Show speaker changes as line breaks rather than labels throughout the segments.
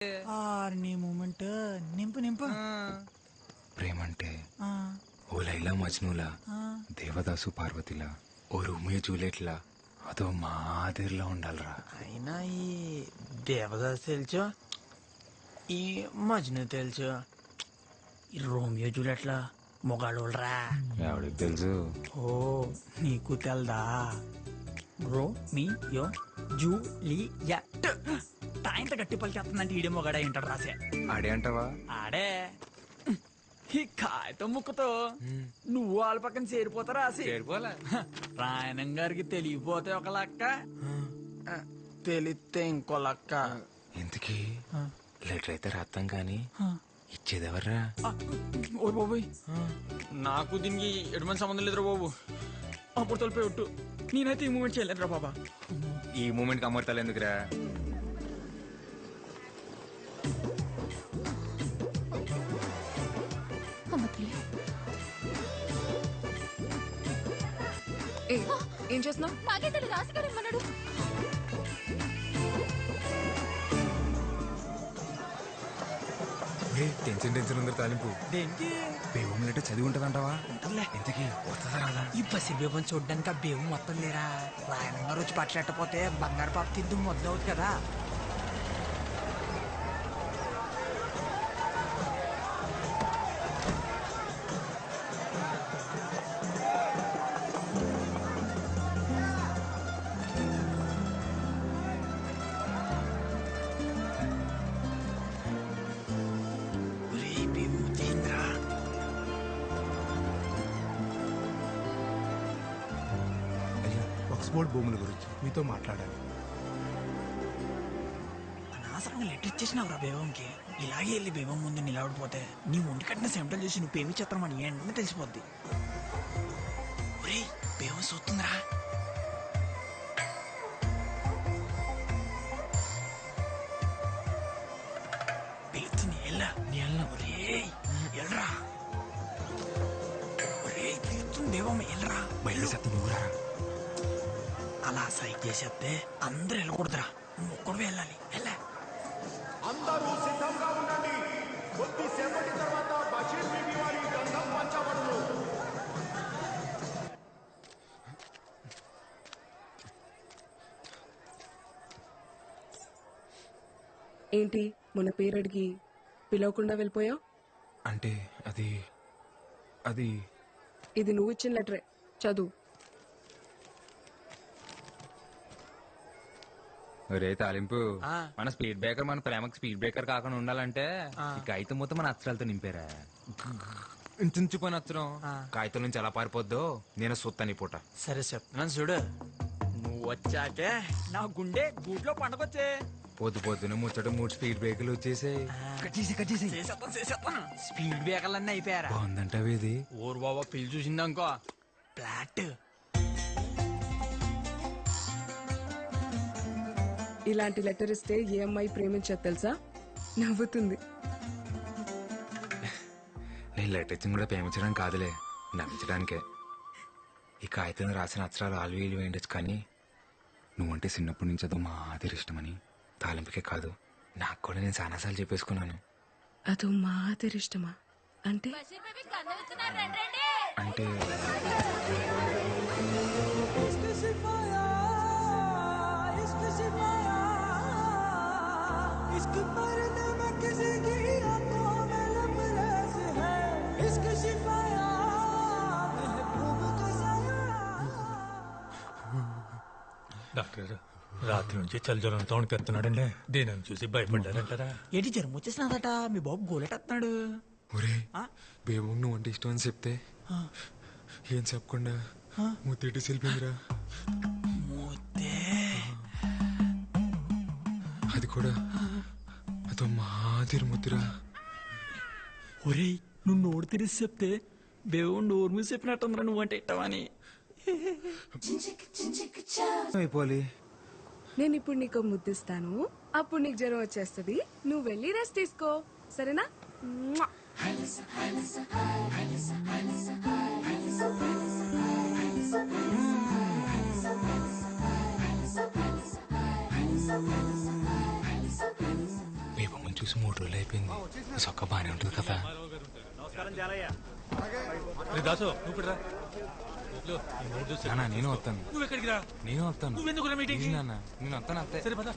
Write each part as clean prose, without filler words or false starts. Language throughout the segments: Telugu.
నీ మూమెంట్ నింపు నింపు.
ప్రేమంటే
ఆ,
ఓ లైలా మజ్నూలా,
ఆ.
దేవదాసు పార్వతిలా, ఓ రోమియో జూలియట్లా, అదో మాదిరిలో ఉండాలిరా.
అయినా ఈ దేవదాస్ తెలుసు, ఈ మజ్ను తెలుసు, ఈ రోమియో జూలియట్లా మొగాళ్ళరా.
ఎవడికి తెలుసు?
ఓ నీకు తెల్దా? రోమియో జూలియట్ తాయింత గట్టి పలికేస్తుందంటే ఈడే మొగాడ ఏంటాడు రాసే.
ఆడే అంటావా?
ఆడే ఈ కాగితం ముక్కతో నువ్వు వాళ్ళ పక్కన చేరిపోతా రాసి. రాయణం గారికి తెలియపోతే ఒక లెక్క, తెలిస్తే ఇంకో లెక్క.
ఇంతకీ లెటర్ అయితే రాస్తాం కానీ ఇచ్చేదెవర్రా?
ఓ బాబోయ్, నాకు దీనికి ఎటువంటి సంబంధం లేదురా బాబు. అప్పుడు తొలిపోయి ఒట్టు, నేనైతే ఈ మూమెంట్ చేయలేదురా బాబా.
ఈ మూమెంట్ కి అమర్తాలు ఎందుకురా?
ఏం చేస్తున్నావు?
టెన్షన్ టెన్షన్ ఉంది తాలింపు.
దేనికి?
బేవం లెటర్ చదివి ఉంటదంటావా?
ఉంటుందిలే.
ఇంతకీ వస్తుందా రాదా?
ఈ పసి బేబం చూడ్డానికి ఆ బేవు మొత్తం లేరా. రాయణం గారు వచ్చి పట్లెట్టపోతే బంగారు పాప తిద్దు మొదలవుతుంది కదా.
ఆక్స్ఫోర్డ్ భూముల గురించి మీతో మాట్లాడాలి.
అనవసరంగా లెటర్ ఇచ్చేసినావురా బేవంకి. ఇలాగే వెళ్ళి బేవం ముందు నిలబడిపోతే నీ ఒంటి కట్టిన సెంటల్ చేసి నువ్వు పేమి చేస్తామని వెంటనే తెలిసిపోద్ది. ఒరేయ్ బేవం చూస్తుందిరా. పిలుస్తుంది, ఎల్లా ఒరేయ్ ఎల్రా. ఒరేయ్ పిలుస్తుంది బేవం, ఎల్రా.
బయలు సత్తు నువ్వురా.
అలా సైక్ చేసేస్తే అందరూ వెళ్ళకూడదురా, నువ్వు ఒక్కడు వెళ్ళాలి. వెళ్ళా.
అందరూ సిద్ధంగా ఉండండి. కొద్దిసేపటి తర్వాత బషీర్ బీబీ వారి గంధం పంచబడును.
ఏంటి మొన్న పేరడికి పిలవకుండా వెళ్ళిపోయావు?
అంటే అది అది
ఇది నువ్వు ఇచ్చిన లెటరే, చదువు.
ఒరే తాలింపు,
ఆ.
మన స్పీడ్ బ్రేకర్ మన ప్రేమకు స్పీడ్ బ్రేకర్ కాకుండా ఉండాలంటే ఈ కాగితం మొత్తం మన అక్షరాలతో నింపారా. ఇంచుపోయిన అక్షరం కాగితం నుంచి ఎలా పారిపోద్దో నేను సొత్తని పూట.
సరే చెప్తున్నాను చూడు. నువ్వు వచ్చాకే నా గుండె గూట్లో పండగొచ్చే.
పొద్దు పొద్దున ముచ్చట 3 స్పీడ్ బ్రేకర్లు వచ్చేసాయి.
స్పీడ్ బ్రేకర్లన్నీ అయిపోయారా?
బాగుందంటావు ఇది.
ఊరు బాబా పిల్లి చూసిందనుకో ఫ్లాట్.
ఇలాంటి లెటర్ ఇస్తే ఏ అమ్మాయి ప్రేమించదు తెలుసా? నవ్వుతుంది.
నేను లెటర్ ఇచ్చింది కూడా ప్రేమించడం కాదులే, నమ్మించడానికే. ఈ కాగితం రాసిన అక్షరాలు ఆల్వీలు వేయండొచ్చు కానీ నువ్వంటే చిన్నప్పటి నుంచి అదో మాదిరి ఇష్టమని తాలింపుకే కాదు నాకు కూడా నేను చాలాసార్లు చెప్పేసుకున్నాను.
అదో మాదిరి ఇష్టమా? అంటే
అంటే
డాక్టర్ రాత్రి నుంచి చలిజ్వరంతో వణికెత్తున్నాడండి. దీనిని చూసి భయపడ్డారంటారా?
ఏంటి జ్వరం వచ్చేసినదట, మీ బాబు గోలెట్టేస్తున్నాడు.
ఒరే బేబు నువ్వు అంటే ఇష్టం అని చెప్తే ఏం చెప్పకుండా ముత్తేటి సెల్పిందిరా. అది కూడా అదో మాదిరి ముద్దురా.
ఒరేయ్ నువ్వు నోరు తెరిసి చెప్తే బేవు నోరు మూసి చెప్పినట్టుందిరా నువ్వంటే ఇట్టవని.
అయిపోవాలి.
నేను ఇప్పుడు నీకు ముద్దిస్తాను, అప్పుడు నీకు జ్వరం వచ్చేస్తుంది. నువ్వు వెళ్ళి రెస్ట్ తీసుకో, సరేనా?
చూసి 3 రోజులు అయిపోయింది. ఈ సొక్క బానే ఉంటుంది కదా.
రే దాసు నువ్వు ఇక్కడ రా. ఇదిగో, ఈ మూడు చూసి
నాన్న నేను వస్తాను.
నువ్వు ఎక్కడికి రా?
నేను వస్తాను.
నువ్వెందుకు రా మీటింగ్?
ప్లీజ్ నాన్న నేను వస్తాను అంతే.
సరే పద.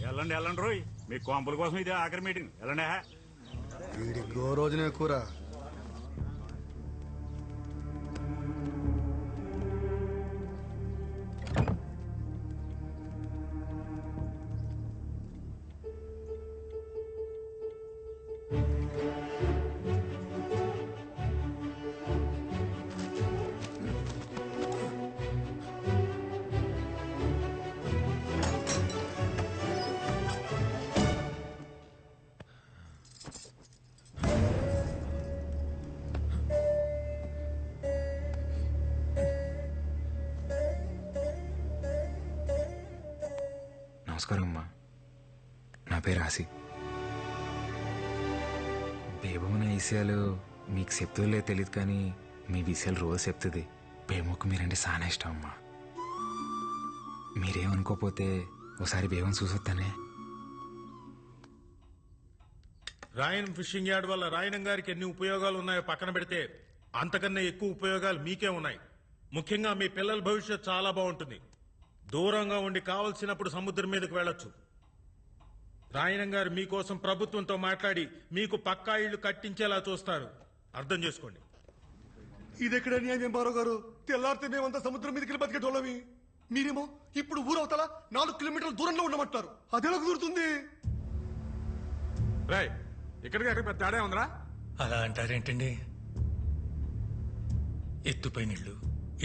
వెళ్ళండి వెళ్ళండి రోయ్, మీ కాంపుల కోసం ఇదే ఆఖరి మీటింగ్. వెళ్ళండి.
వీడికి గో రోజునే కూర.
నమస్కారం అమ్మా, నా పేరు ఆసి. బేబమ్మ విషయాలు మీకు చెప్తుందో తెలియదు కానీ మీ విషయాలు రోజు చెప్తుంది. బేబమ్మకు మీరంటే చాలా ఇష్టం అమ్మా. మీరేమనుకోపోతే ఒకసారి బేబం చూసొస్తానే.
రాయన్ ఫిషింగ్ యార్డ్ వల్ల రాయనం గారికి ఎన్ని ఉపయోగాలు ఉన్నాయో పక్కన పెడితే అంతకన్నా ఎక్కువ ఉపయోగాలు మీకే ఉన్నాయి. ముఖ్యంగా మీ పిల్లల భవిష్యత్ చాలా బాగుంటుంది. దూరంగా ఉండి కావలసినప్పుడు సముద్రం మీదకి వెళ్ళొచ్చు. రాయనం గారు మీకోసం ప్రభుత్వంతో మాట్లాడి మీకు పక్కా ఇళ్లు కట్టించేలా చూస్తారు. అర్థం చేసుకోండి.
ఇదెక్కడ న్యాయం బారో గారు? తెల్లారితే మేమంతా సముద్రం మీదకి వెళ్ళి బతికేటోళ్ళమి. మీరేమో ఇప్పుడు ఊరవతల 4 కిలోమీటర్ల దూరంలో ఉండమంటారు. అదెలా కుదురుతుంది?
రాయ్, ఇక్కడికి అక్కడ పెద్ద తేడా ఉందిరా.
అలా అంటారేంటండి? ఎత్తుపై నీళ్లు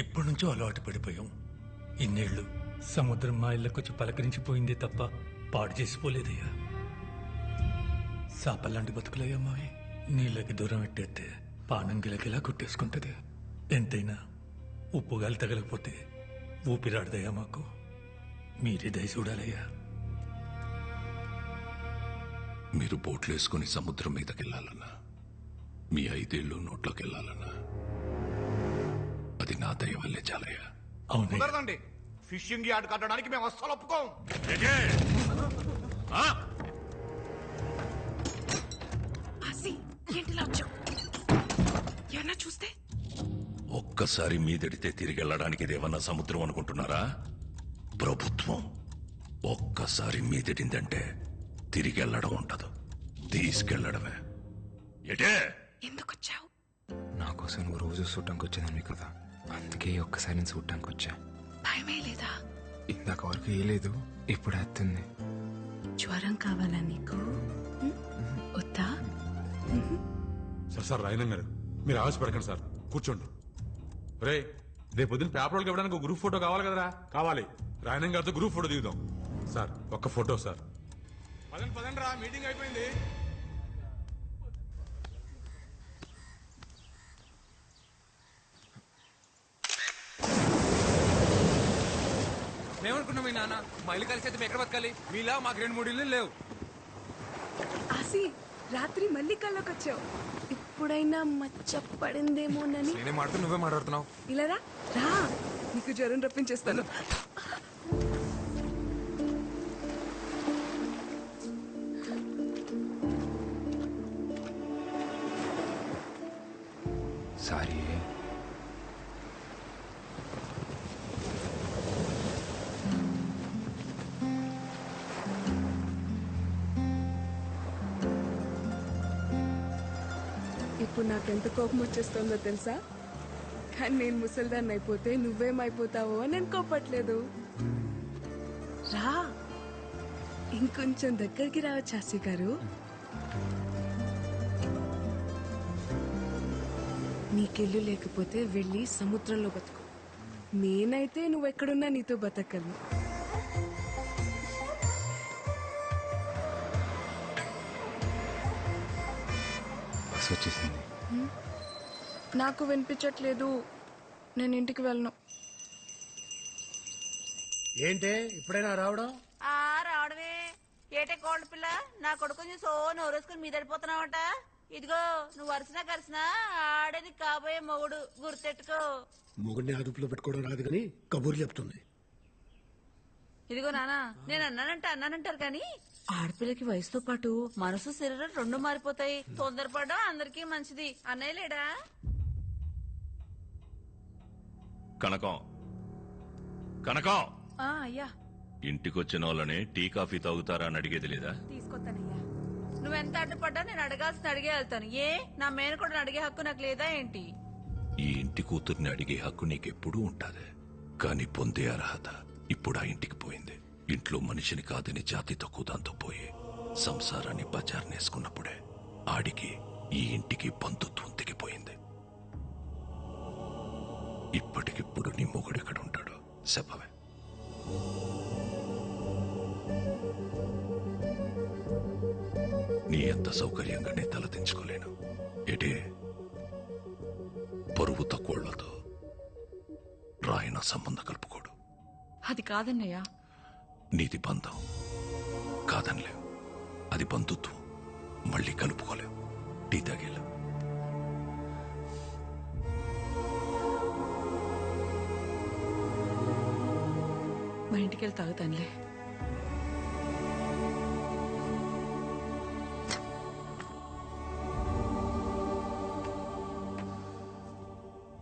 ఎప్పటి నుంచో అలవాటు పడిపోయాం. ఇన్నేళ్లు సముద్రం మా ఇళ్ళకొచ్చి పలకరించిపోయిందే తప్ప పాడు చేసిపోలేదయ్యా. సాపల్లాంటి బతుకులయ్యా మావి. నీళ్ళకి దూరం పెట్టేస్తే పానం గిలకిలా కొట్టేసుకుంటది. ఎంతైనా ఉప్పుగాలి తగలకపోతే ఊపిరాడదయ్యా మాకు. మీరే దయ చూడాలయ్యా.
మీరు బోట్లు వేసుకుని సముద్రం మీదకి వెళ్ళాలన్నా, మీ 5 ఏళ్ళు నోట్లోకి వెళ్ళాలన్నా అది నా దయ వల్లే చాలయ్యా.
అవునయ్యా.
కుదరదండి. ఫిషింగ్ యార్డ్ కట్టడానికి మేము అస్సలు ఒప్పుకోం.
ఆసి ఏంటిలా వచ్చావు? ఏమన్నా చూస్తే?
ఒక్కసారి మీదడితే తిరిగి వెళ్ళడానికి ఇదేమన్నా సముద్రం అనుకుంటున్నారా? ప్రభుత్వం. ఒక్కసారి మీదడిందంటే తిరిగి వెళ్ళడం ఉండదు, తీసుకెళ్లడమే. ఎటే
ఎందుకు వచ్చావు?
నా కోసం నువ్వు రోజు చూడటానికి వచ్చేదాన్ని కదా, అందుకే ఒక్కసారి నేను చూడటానికి వచ్చా.
భయమే లేదా?
ఇందాక వరకు ఏ లేదు, ఇప్పుడు వస్తుంది.
జ్వరం కావాలా నీకు? వద్దా?
సార్ రాయనం గారు, మీరు ఆవేశపడకండి సార్, కూర్చోండి. రే, రేపు పొద్దున్న పేపర్లకు ఇవ్వడానికి ఒక గ్రూప్ ఫోటో కావాలి కదరా? కావాలి. రాయనం గారితో గ్రూప్ ఫోటో దిగుదాం. సార్ ఒక్క ఫోటో సార్. పదండి పదండి రా, మీటింగ్ అయిపోయింది.
మేమనుకున్నాం మీ నాన్న మా ఇల్లు కలిసి అయితే మేము ఎక్కడ బతకాలి? మీలా మాకు 2-3 ఇల్లు లేవు.
ఆసి రాత్రి మళ్ళీ కళ్ళకి వచ్చావు. ఇప్పుడైనా మచ్చ పడిందేమోనని.
నేనే మాట్లాడుతూ నువ్వే మాట్లాడుతున్నావు.
ఇలా రా రా, నీకు జ్వరం రప్పించేస్తాను.
సారీ.
ఇప్పుడు నాకెంత కోపం వచ్చేస్తుందో తెలుసా? కానీ నేను ముసల్దాన్ని అయిపోతే నువ్వేమైపోతావో అని నేను కోపట్లేదు. రా, ఇంకొంచెం దగ్గరికి రావచ్చు ఆసి గారు. నీకెళ్ళు లేకపోతే వెళ్ళి సముద్రంలో బతుకు. నేనైతే నువ్వెక్కడున్నా నీతో బతకను.
బస్ వచ్చేసింది.
నాకు వినిపించట్లేదు, నేను ఇంటికి వెళ్ళను.
ఏంటే ఇప్పుడైనా రావడం?
రావడమే ఏటే కోల్డ్ పిల్ల, నా కొడుకుని సో నోరేసుకుని మీదడిపోతున్నావట. ఇదిగో నువ్వు వరుసనా కలిసినా ఆడే నీకు కాబోయే మొగుడు, గుర్తెట్టుకో.
మొగుడిని అదుపులో పెట్టుకోవడం రాదు కానీ కబూర్లు చెప్తుంది.
ఇదిగో నానా నేను అన్నానంటారు కానీ ఆడపిల్లకి వయసుతో పాటు మనసు శరీరం రెండు మారిపోతాయి. తొందరపడడం అందరికీ మంచిది. అన్నయ్య లేడా?
కనకం కనకం,
అయ్యా
ఇంటికొచ్చిన వాళ్ళని టీ కాఫీ తాగుతారా అని అడిగేది లేదా?
తీసుకొస్తానయ్యా. నువ్వెంత అడ్డుపడ్డా నేను అడగాల్సిన అడిగే వెళ్తాను. ఏ నా మేనకోడని అడిగే హక్కు నాకు లేదా ఏంటి?
ఈ ఇంటి కూతుర్ని అడిగే హక్కు నీకెప్పుడూ ఉంటాది, కానీ పొందే అర్హత ఇప్పుడు ఆ ఇంటికి పోయింది. ఇంట్లో మనిషిని కాదని జాతి తక్కువ దాంతో పోయి సంసారాన్ని బజార్నేసుకున్నప్పుడే ఆడికి ఈ ఇంటికి బంధుత్వం తెగిపోయింది. ఇప్పటికిప్పుడు నీ మొగుడు ఎక్కడ ఉంటాడు చెప్పవే? నీ ఎంత సౌకర్యంగా నే తలదించుకోలేను. ఏటే పరువు తక్కువళ్లతో రాయన సంబంధం కలుపుకోడు.
అది కాదన్నయ్యా.
నీది బంధం కాదనిలేవు, అది బంధుత్వం. మళ్ళీ కలుపుకోలేవు. టీ తాగేలా
మా ఇంటికి వెళ్ళి తాగుతానులే.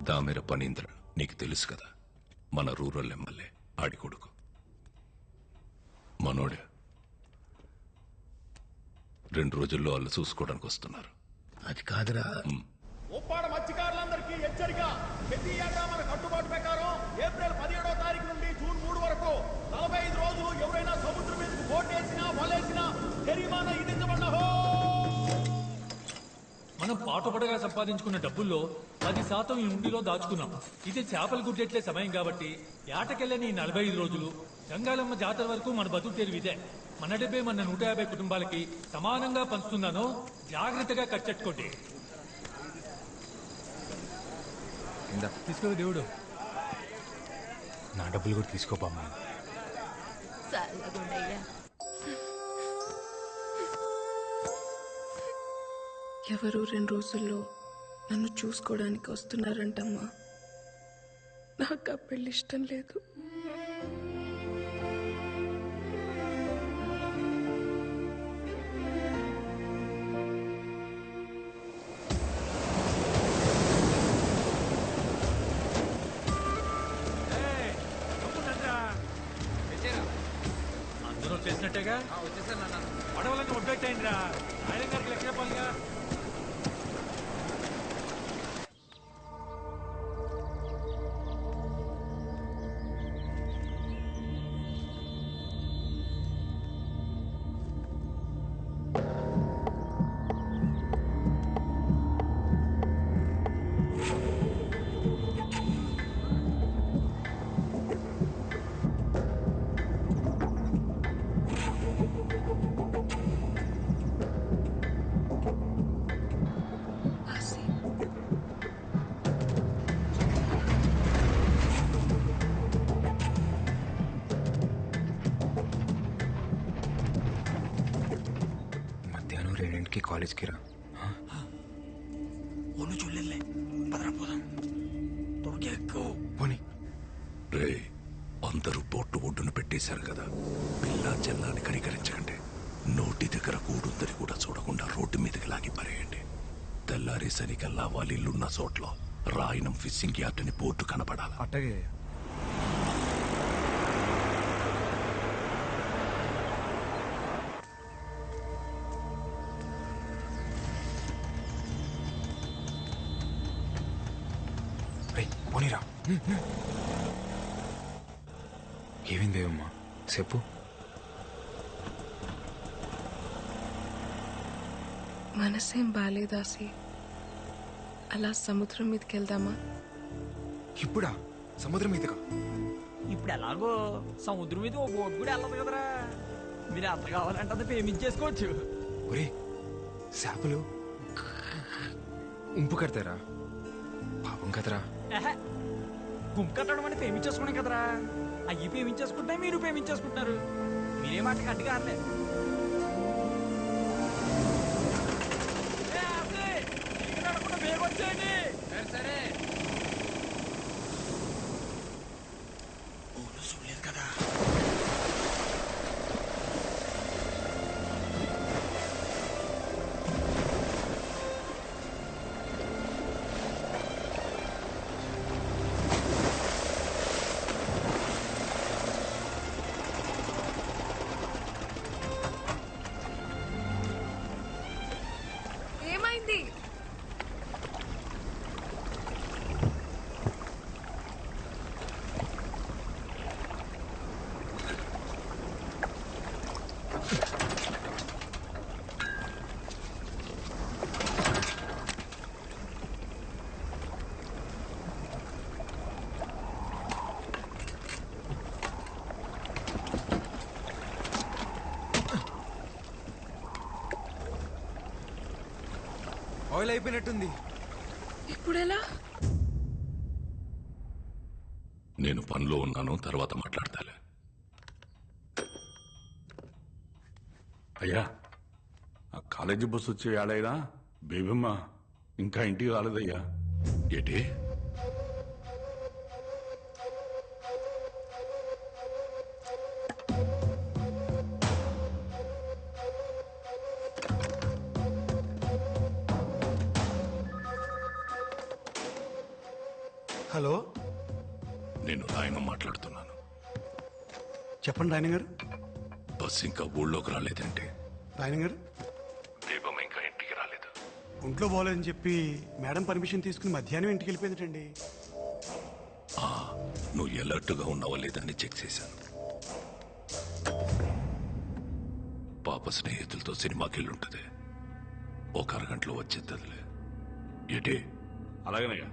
దామెర పనీంద్ర నీకు తెలుసు కదా, మన రూరల్ ఎమ్మెల్యే ఆడి కొడుకు. మనోడే 2 రోజుల్లో వాళ్ళు చూసుకోవడానికి వస్తున్నారు.
అది కాదురా.
ఉప్పాడ మత్స్యకారులందరికీ హెచ్చరిక. ప్రతి ఏటా మన కట్టుబాటు ప్రకారం ఏప్రిల్ 17వ తారీఖు నుండి జూన్ 3 వరకు 45 రోజులు ఎవరైనా సముద్రం మీదకు బోటేసినా వలేసినా జరిమానా విధించబడ్డహో.
మనం పాటుపడగా సంపాదించుకున్న డబ్బుల్లో 10% ఈ ఉండిలో దాచుకున్నాం. ఇది చేపలు గుడ్డెట్లే సమయం కాబట్టి ఏటకెళ్ళని 45 రోజులు గంగాలమ్మ జాతర వరకు మన బతుకు తెరువు ఇదే. మన 70 మన 150 కుటుంబాలకి సమానంగా పంచుతున్నాను. జాగ్రత్తగా ఖర్చెట్టుకోండి.
తీసుకో దేవుడు, నా డబ్బులు కూడా తీసుకోపమ్మా.
ఎవరు 2 రోజుల్లో నన్ను చూసుకోవడానికి వస్తున్నారంటమ్మా. నాకు ఆ పెళ్లి ఇష్టం లేదు.
అందరూ వచ్చేసినట్టేగా? పడవలన్నీ ఒడ్డెట్టయిందిరా. ఆయన గారికి లెక్క చెప్పాలిగా.
మధ్యాహ్నం 2కి కాలేజ్కి రా.
ఒళ్ళు చూడలే, పదరా పోదాం. త్వరగా ఎక్కువ
పోనీ.
రే, అందరూ బోట్టు ఒడ్డున పెట్టేశారు కదా, పిల్ల చెల్లాని కనికరించకండి. నోటి దగ్గర కూడుందని కూడా చూడకుండా రోడ్డు మీదకి లాగి పరేయండి. తెల్లారేసరికల్లా వాళ్ళిల్లున్న చోట్ల రాయనం ఫిషింగ్ యార్డ్ అని బోర్డు కనపడాలి.
అట్టగే. పోనీరా. ఏమైంది దేవమ్మా చెప్పు.
మనసేం బాలేదాసి. అలా సముద్రం మీదకి వెళ్దామా?
ఇప్పుడా? సముద్రం మీదగా?
ఇప్పుడు ఎలాగో సముద్రం మీద ఓ బోట్ కూడా వెళ్ళదు కదరా. మీరు ఎంత కావాలంటే అంత పేమెంట్ చేసుకోవచ్చు.
ఒరే, చేపలు ఉంపు కడతారా? పాపం కదరా.
గుంపు కట్టడం అంటే పేమెంట్ చేసుకున్నాం కదరా. అయ్యి పేమెంట్ చేసుకుంటే మీరు పేమెంట్ చేసుకుంటున్నారు. మీరే మాట అడ్డు కారలే. వచ్చేయండి. సరే చూడలేదు కదా.
బాయిల్ అయిపోయినట్టుంది.
ఇప్పుడు ఎలా?
నేను పనిలో ఉన్నాను, తర్వాత మాట్లాడతాలే.
అయ్యా, ఆ కాలేజీ బస్సు వచ్చే ఏడైనా బేబమ్మ ఇంకా ఇంటికి రాలేదయ్యా.
ఏంటి?
హలో,
నేను రాయన మాట్లాడుతున్నాను.
చెప్పండి రాయన గారు.
బస్ ఇంకా ఊళ్ళోకి రాలేదంటే
రాయన గారు,
దీపం ఇంకా ఇంటికి రాలేదు.
ఒంట్లో బాగోలేదని చెప్పి మేడం పర్మిషన్ తీసుకుని మధ్యాహ్నం ఇంటికి వెళ్ళిపోయిందండి.
నువ్వు ఎలర్ట్గా ఉన్నావా లేదని చెక్ చేశాను. పాప స్నేహితులతో సినిమాకి వెళ్ళుంటది. ఒక అరగంటలో వచ్చేద్దదిలే. ఏంటి?
అలాగేనయ్యా.